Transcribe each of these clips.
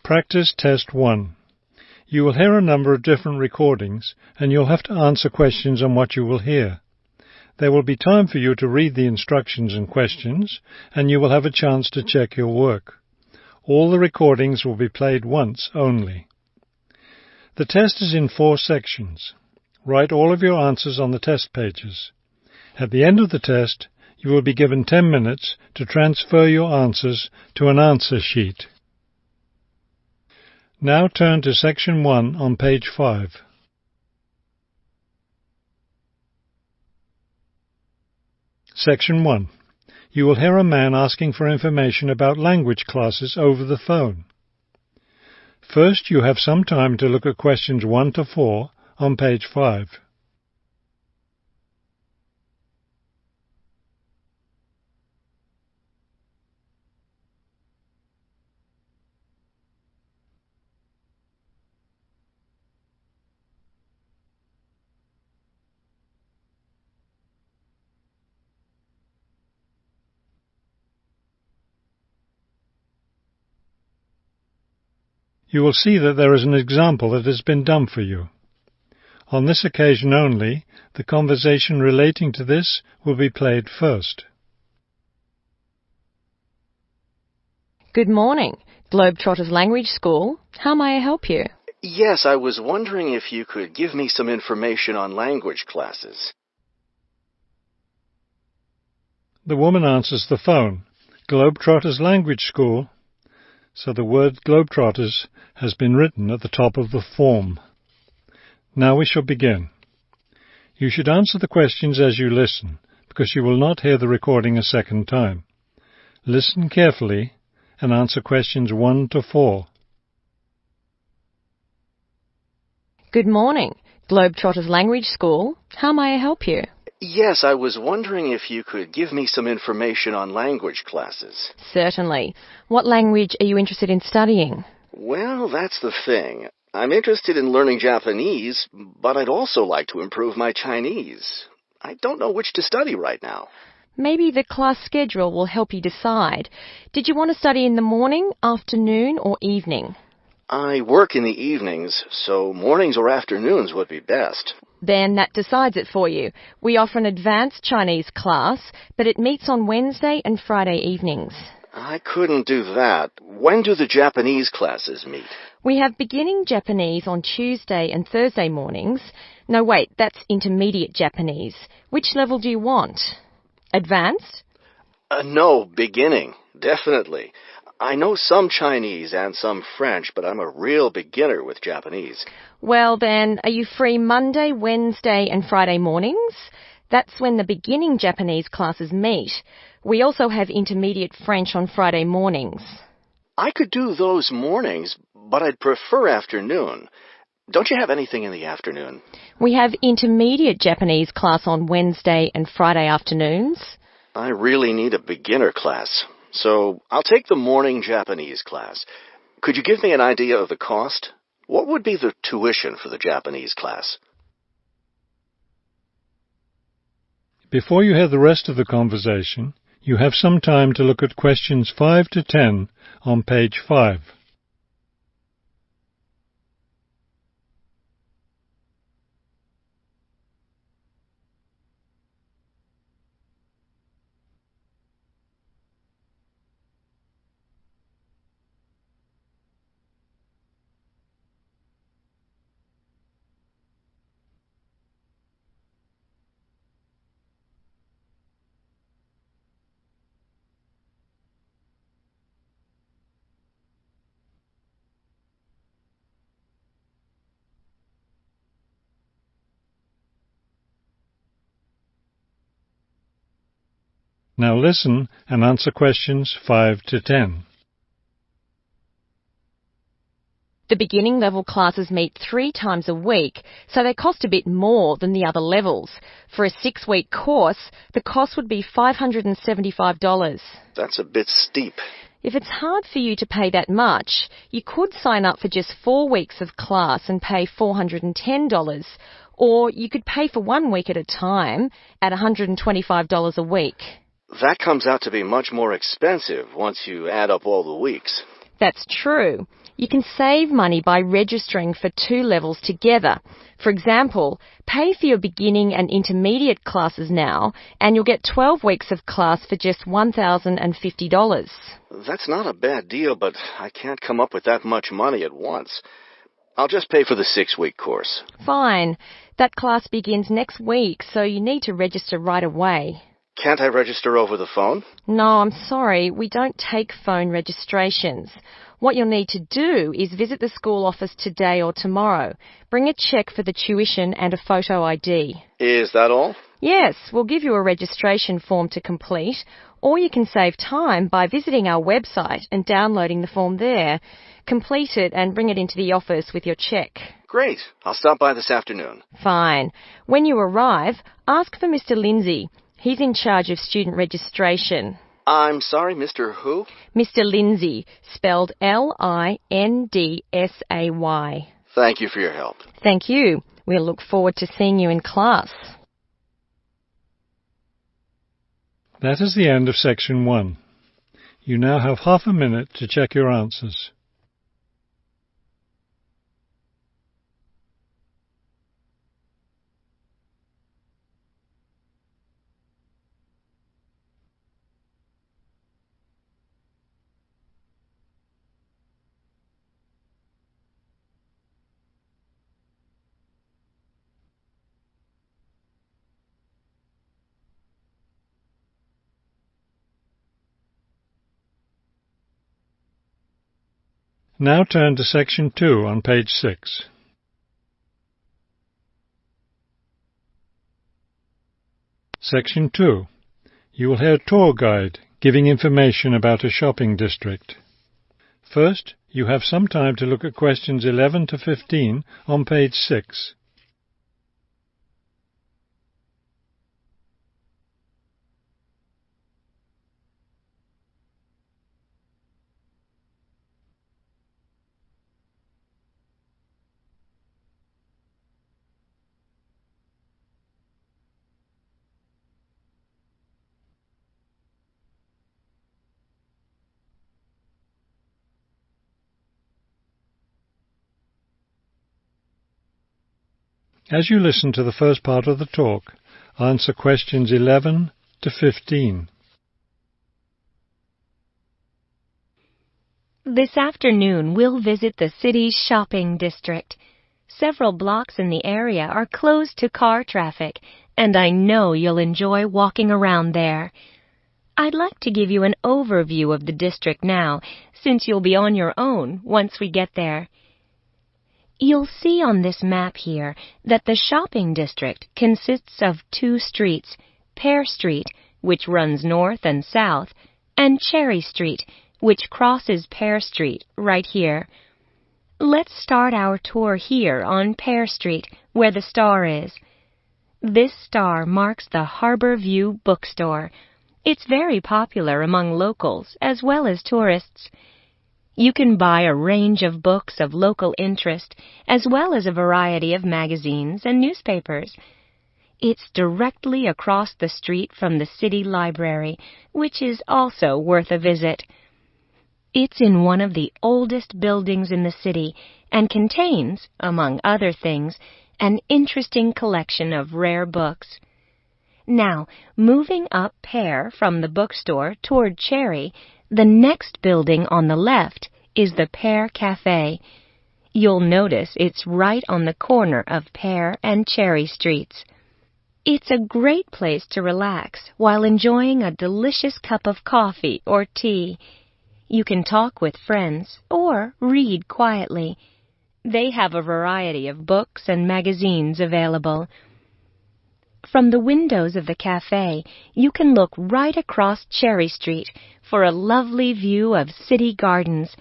Practice Test 1. You will hear a number of different recordings, and you'll have to answer questions on what you will hear. There will be time for you to read the instructions and questions, and you will have a chance to check your work. All the recordings will be played once only. The test is in 4 sections. Write all of your answers on the test pages. At the end of the test, you will be given 10 minutes to transfer your answers to an answer sheet. Now turn to Section 1 on page 5. Section 1. You will hear a man asking for information about language classes over the phone. First, you have some time to look at questions 1 to 4 on page 5. You will see that there is an example that has been done for you. On this occasion only, the conversation relating to this will be played first. Good morning, Globetrotters Language School. How may I help you? Yes, I was wondering if you could give me some information on language classes. The woman answers the phone. Globetrotters Language School. So the word Globetrotters has been written at the top of the form. Now we shall begin. You should answer the questions as you listen, because you will not hear the recording a second time. Listen carefully and answer questions 1 to 4. Good morning, Globetrotters Language School. How may I help you? Yes, I was wondering if you could give me some information on language classes. Certainly. What language are you interested in studying? Well, that's the thing. I'm interested in learning Japanese, but I'd also like to improve my Chinese. I don't know which to study right now. Maybe the class schedule will help you decide. Did you want to study in the morning, afternoon, or evening? I work in the evenings, so mornings or afternoons would be best. Then that decides it for you. We offer an advanced Chinese class, but it meets on Wednesday and Friday evenings. I couldn't do that. When do the Japanese classes meet? We have beginning Japanese on Tuesday and Thursday mornings. No, wait, that's intermediate Japanese. Which level do you want? Advanced? No, beginning, definitely. I know some Chinese and some French, but I'm a real beginner with Japanese. Well then, are you free Monday, Wednesday and Friday mornings? That's when the beginning Japanese classes meet. We also have intermediate French on Friday mornings. I could do those mornings, but I'd prefer afternoon. Don't you have anything in the afternoon? We have intermediate Japanese class on Wednesday and Friday afternoons. I really need a beginner class, so I'll take the morning Japanese class. Could you give me an idea of the cost? What would be the tuition for the Japanese class? Before you hear the rest of the conversation, you have some time to look at questions 5 to 10 on page 5. Now listen and answer questions 5 to 10. The beginning level classes meet 3 times a week, so they cost a bit more than the other levels. For a 6-week course, the cost would be $575. That's a bit steep. If it's hard for you to pay that much, you could sign up for just 4 weeks of class and pay $410, or you could pay for 1 week at a time at $125 a week. That comes out to be much more expensive once you add up all the weeks. That's true. You can save money by registering for 2 levels together. For example, pay for your beginning and intermediate classes now, and you'll get 12 weeks of class for just $1,050. That's not a bad deal, but I can't come up with that much money at once. I'll just pay for the 6-week course. Fine. That class begins next week, so you need to register right away. Can't I register over the phone? No, I'm sorry. We don't take phone registrations. What you'll need to do is visit the school office today or tomorrow. Bring a cheque for the tuition and a photo ID. Is that all? Yes, we'll give you a registration form to complete, or you can save time by visiting our website and downloading the form there. Complete it and bring it into the office with your cheque. Great. I'll stop by this afternoon. Fine. When you arrive, ask for Mr. Lindsay. He's in charge of student registration. I'm sorry, Mr. Who? Mr. Lindsay, spelled Lindsay. Thank you for your help. Thank you. We'll look forward to seeing you in class. That is the end of Section 1. You now have half a minute to check your answers. Now turn to Section 2 on page 6. Section 2. You will hear a tour guide giving information about a shopping district. First, you have some time to look at questions 11 to 15 on page 6. As you listen to the first part of the talk, answer questions 11 to 15. This afternoon, we'll visit the city's shopping district. Several blocks in the area are closed to car traffic, and I know you'll enjoy walking around there. I'd like to give you an overview of the district now, since you'll be on your own once we get there. You'll see on this map here that the shopping district consists of 2 streets, Pear Street, which runs north and south, and Cherry Street, which crosses Pear Street right here. Let's start our tour here on Pear Street, where the star is. This star marks the Harbor View Bookstore. It's very popular among locals as well as tourists. You can buy a range of books of local interest, as well as a variety of magazines and newspapers. It's directly across the street from the city library, which is also worth a visit. It's in one of the oldest buildings in the city and contains, among other things, an interesting collection of rare books. Now, moving up Pear from the bookstore toward Cherry, the next building on the left is the Pear Cafe. You'll notice it's right on the corner of Pear and Cherry Streets. It's a great place to relax while enjoying a delicious cup of coffee or tea. You can talk with friends or read quietly. They have a variety of books and magazines available. From the windows of the cafe, you can look right across Cherry Street for a lovely view of city gardens.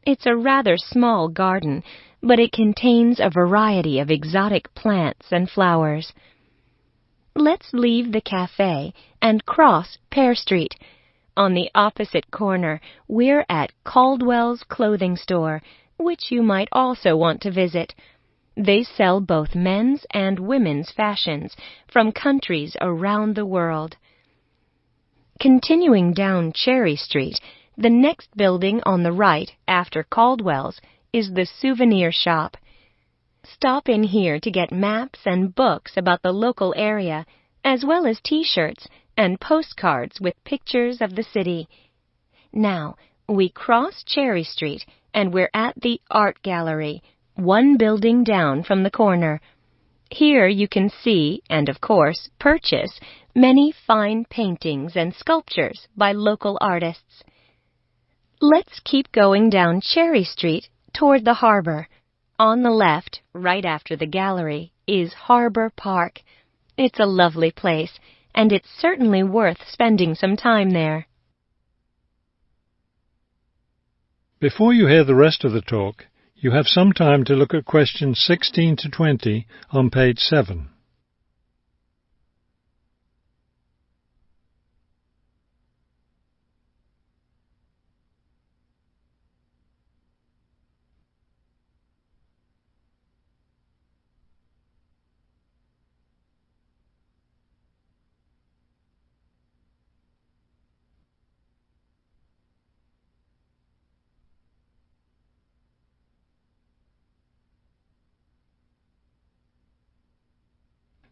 It's a rather small garden, but it contains a variety of exotic plants and flowers. Let's leave the cafe and cross Pear Street. On the opposite corner, we're at Caldwell's Clothing Store, which you might also want to visit. They sell both men's and women's fashions from countries around the world. Continuing down Cherry Street, the next building on the right after Caldwell's is the souvenir shop. Stop in here to get maps and books about the local area, as well as T-shirts and postcards with pictures of the city. Now, we cross Cherry Street and we're at the Art Gallery, one building down from the corner. Here you can see, and of course purchase, many fine paintings and sculptures by local artists. Let's keep going down Cherry Street toward the harbor. On the left, right after the gallery, is Harbor Park. It's a lovely place, and it's certainly worth spending some time there. Before you hear the rest of the talk, you have some time to look at questions 16 to 20 on page 7.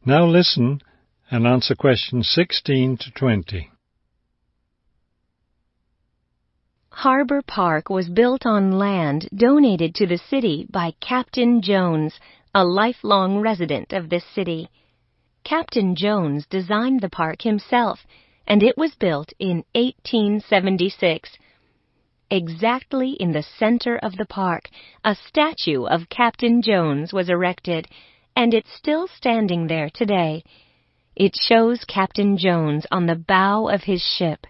Now listen and answer questions 16 to 20. Harbor Park was built on land donated to the city by Captain Jones, a lifelong resident of this city. Captain Jones designed the park himself, and it was built in 1876. Exactly in the center of the park, a statue of Captain Jones was erected, and it's still standing there today. It shows Captain Jones on the bow of his ship.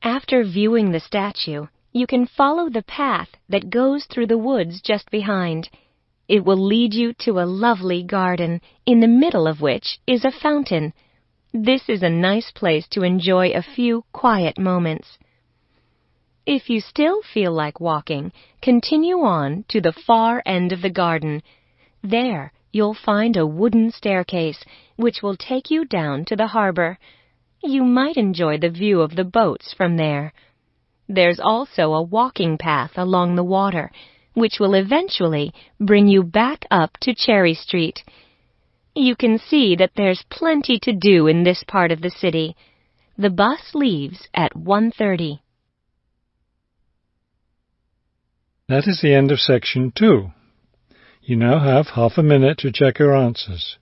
After viewing the statue, you can follow the path that goes through the woods just behind. It will lead you to a lovely garden, in the middle of which is a fountain. This is a nice place to enjoy a few quiet moments. If you still feel like walking, continue on to the far end of the garden. There, you'll find a wooden staircase, which will take you down to the harbor. You might enjoy the view of the boats from there. There's also a walking path along the water, which will eventually bring you back up to Cherry Street. You can see that there's plenty to do in this part of the city. The bus leaves at 1:30. That is the end of section 2. You now have half a minute to check your answers.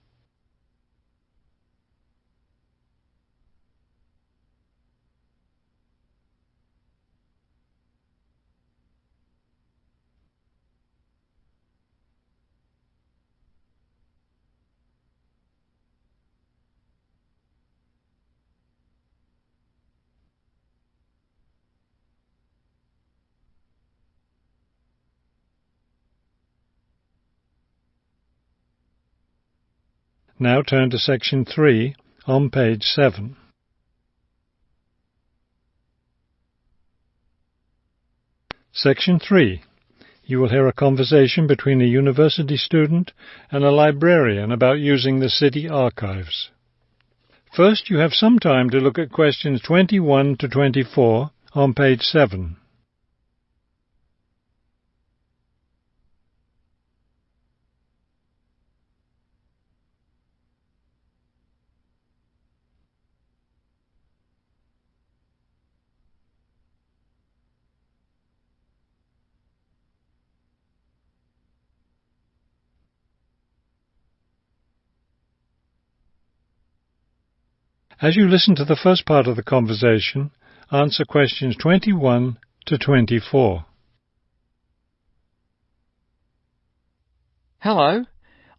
Now turn to section 3 on page 7. Section 3. You will hear a conversation between a university student and a librarian about using the city archives. First, you have some time to look at questions 21 to 24 on page 7. As you listen to the first part of the conversation, answer questions 21 to 24. Hello.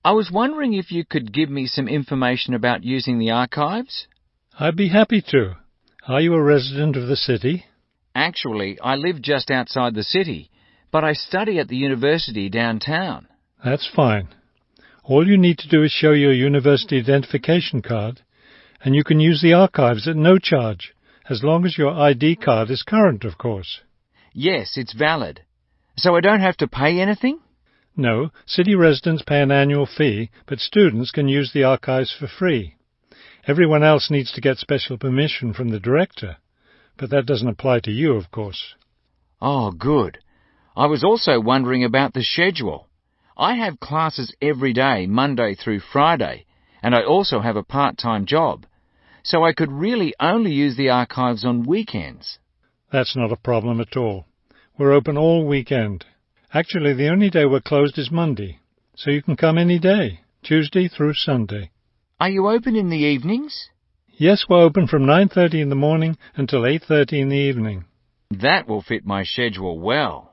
I was wondering if you could give me some information about using the archives? I'd be happy to. Are you a resident of the city? Actually, I live just outside the city, but I study at the university downtown. That's fine. All you need to do is show your university identification card, and you can use the archives at no charge, as long as your ID card is current, of course. Yes, it's valid. So I don't have to pay anything? No, city residents pay an annual fee, but students can use the archives for free. Everyone else needs to get special permission from the director, but that doesn't apply to you, of course. Oh, good. I was also wondering about the schedule. I have classes every day, Monday through Friday, and I also have a part-time job, so I could really only use the archives on weekends. That's not a problem at all. We're open all weekend. Actually, the only day we're closed is Monday, so you can come any day, Tuesday through Sunday. Are you open in the evenings? Yes, we're open from 9:30 in the morning until 8:30 in the evening. That will fit my schedule well.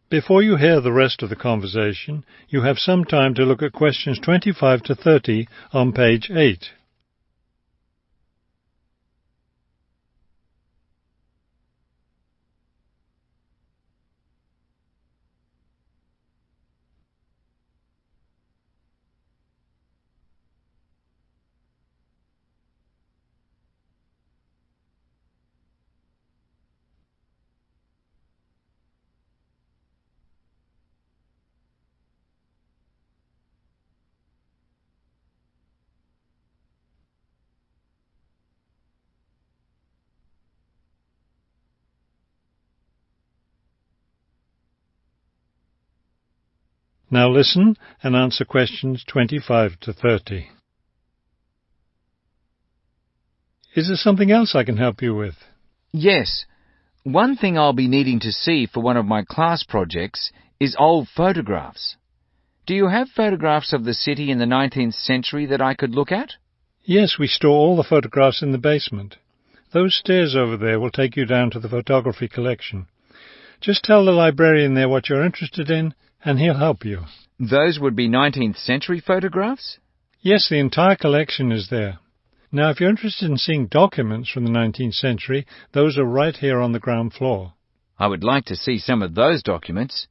Before you hear the rest of the conversation, you have some time to look at questions 25 to 30 on page 8. Now listen and answer questions 25 to 30. Is there something else I can help you with? Yes. One thing I'll be needing to see for one of my class projects is old photographs. Do you have photographs of the city in the 19th century that I could look at? Yes, we store all the photographs in the basement. Those stairs over there will take you down to the photography collection. Just tell the librarian there what you're interested in, and he'll help you. Those would be 19th century photographs? Yes, the entire collection is there. Now, if you're interested in seeing documents from the 19th century, those are right here on the ground floor. I would like to see some of those documents.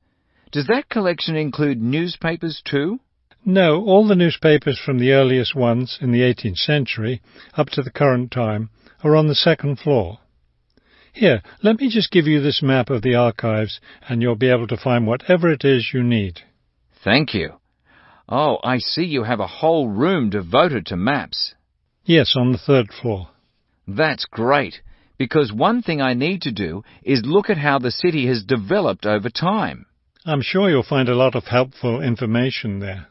Does that collection include newspapers too? No, all the newspapers from the earliest ones in the 18th century up to the current time are on the second floor. Here, let me just give you this map of the archives, and you'll be able to find whatever it is you need. Thank you. Oh, I see you have a whole room devoted to maps. Yes, on the third floor. That's great, because one thing I need to do is look at how the city has developed over time. I'm sure you'll find a lot of helpful information there.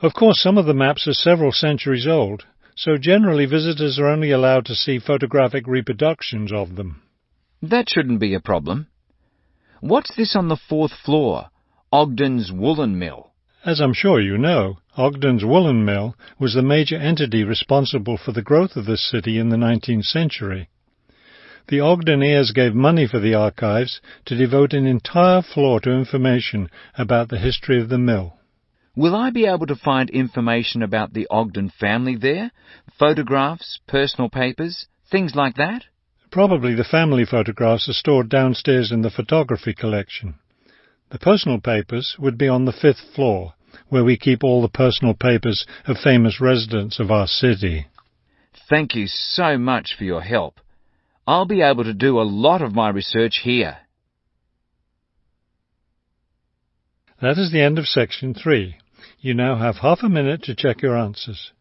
Of course, some of the maps are several centuries old, so generally visitors are only allowed to see photographic reproductions of them. That shouldn't be a problem. What's this on the fourth floor? Ogden's Woolen Mill. As I'm sure you know, Ogden's Woolen Mill was the major entity responsible for the growth of this city in the 19th century. The Ogden heirs gave money for the archives to devote an entire floor to information about the history of the mill. Will I be able to find information about the Ogden family there? Photographs, personal papers, things like that? Probably the family photographs are stored downstairs in the photography collection. The personal papers would be on the 5th floor, where we keep all the personal papers of famous residents of our city. Thank you so much for your help. I'll be able to do a lot of my research here. That is the end of section 3. You now have half a minute to check your answers.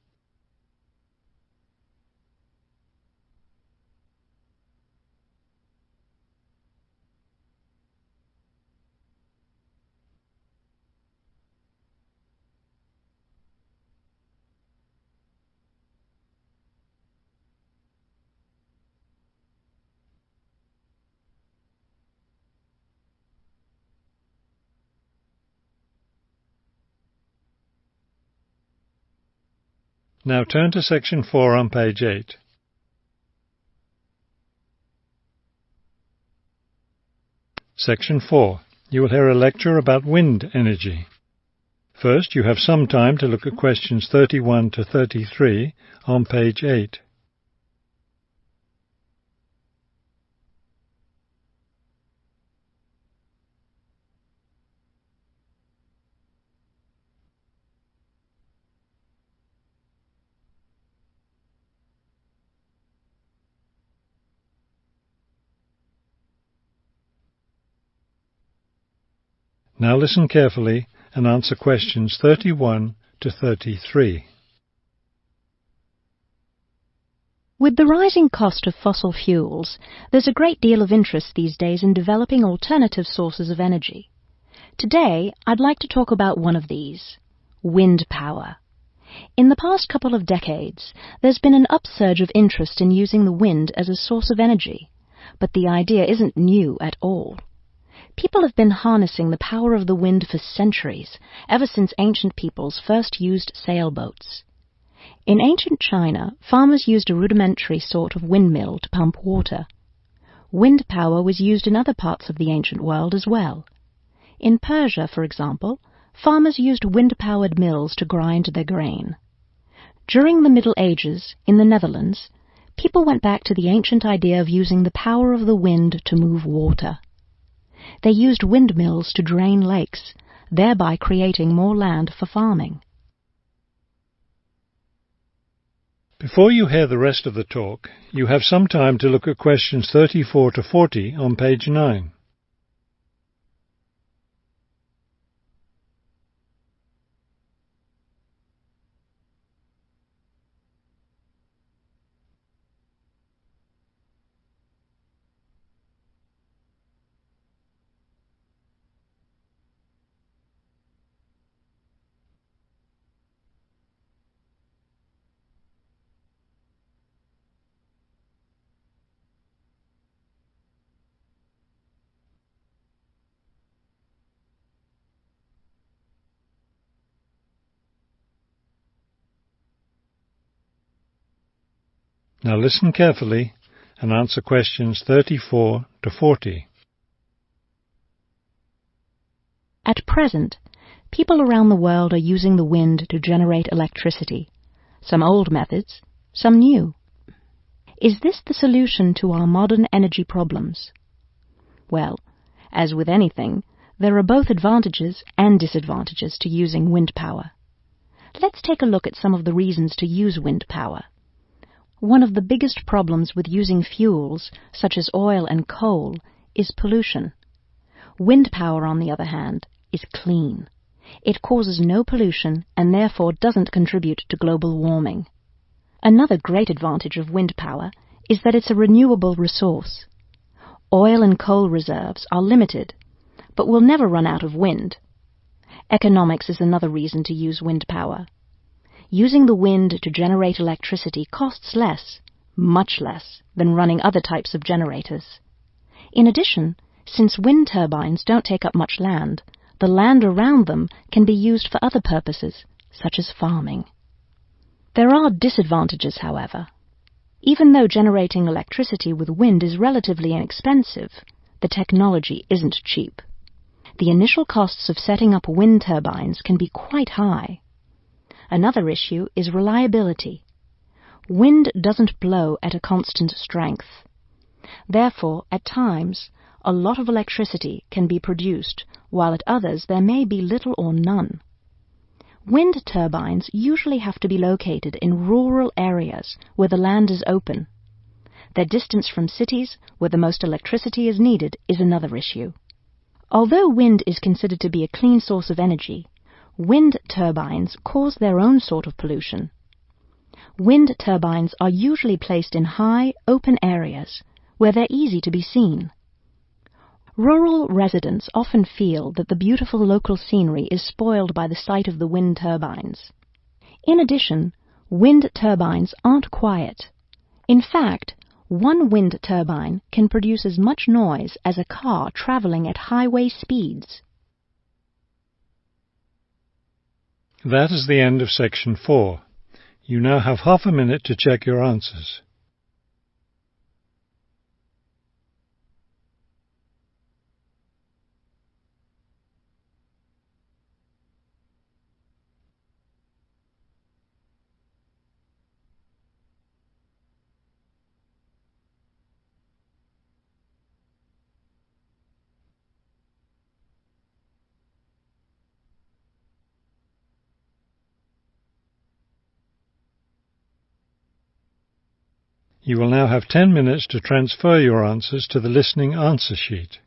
Now turn to section 4 on page 8. Section 4. You will hear a lecture about wind energy. First, you have some time to look at questions 31 to 33 on page 8. Now listen carefully and answer questions 31 to 33. With the rising cost of fossil fuels, there's a great deal of interest these days in developing alternative sources of energy. Today, I'd like to talk about one of these: wind power. In the past couple of decades, there's been an upsurge of interest in using the wind as a source of energy, but the idea isn't new at all. People have been harnessing the power of the wind for centuries, ever since ancient peoples first used sailboats. In ancient China, farmers used a rudimentary sort of windmill to pump water. Wind power was used in other parts of the ancient world as well. In Persia, for example, farmers used wind-powered mills to grind their grain. During the Middle Ages, in the Netherlands, people went back to the ancient idea of using the power of the wind to move water. They used windmills to drain lakes, thereby creating more land for farming. Before you hear the rest of the talk, you have some time to look at questions 34 to 40 on page 9. Now listen carefully and answer questions 34 to 40. At present, people around the world are using the wind to generate electricity, some old methods, some new. Is this the solution to our modern energy problems? Well, as with anything, there are both advantages and disadvantages to using wind power. Let's take a look at some of the reasons to use wind power. One of the biggest problems with using fuels, such as oil and coal, is pollution. Wind power, on the other hand, is clean. It causes no pollution and therefore doesn't contribute to global warming. Another great advantage of wind power is that it's a renewable resource. Oil and coal reserves are limited, but will never run out of wind. Economics is another reason to use wind power. Using the wind to generate electricity costs less, much less, than running other types of generators. In addition, since wind turbines don't take up much land, the land around them can be used for other purposes, such as farming. There are disadvantages, however. Even though generating electricity with wind is relatively inexpensive, the technology isn't cheap. The initial costs of setting up wind turbines can be quite high. Another issue is reliability. Wind doesn't blow at a constant strength. Therefore, at times, a lot of electricity can be produced, while at others there may be little or none. Wind turbines usually have to be located in rural areas where the land is open. Their distance from cities, where the most electricity is needed, is another issue. Although wind is considered to be a clean source of energy, wind turbines cause their own sort of pollution. Wind turbines are usually placed in high, open areas where they're easy to be seen. Rural residents often feel that the beautiful local scenery is spoiled by the sight of the wind turbines. In addition, wind turbines aren't quiet. In fact, one wind turbine can produce as much noise as a car traveling at highway speeds. That is the end of section 4. You now have half a minute to check your answers. You will now have 10 minutes to transfer your answers to the listening answer sheet.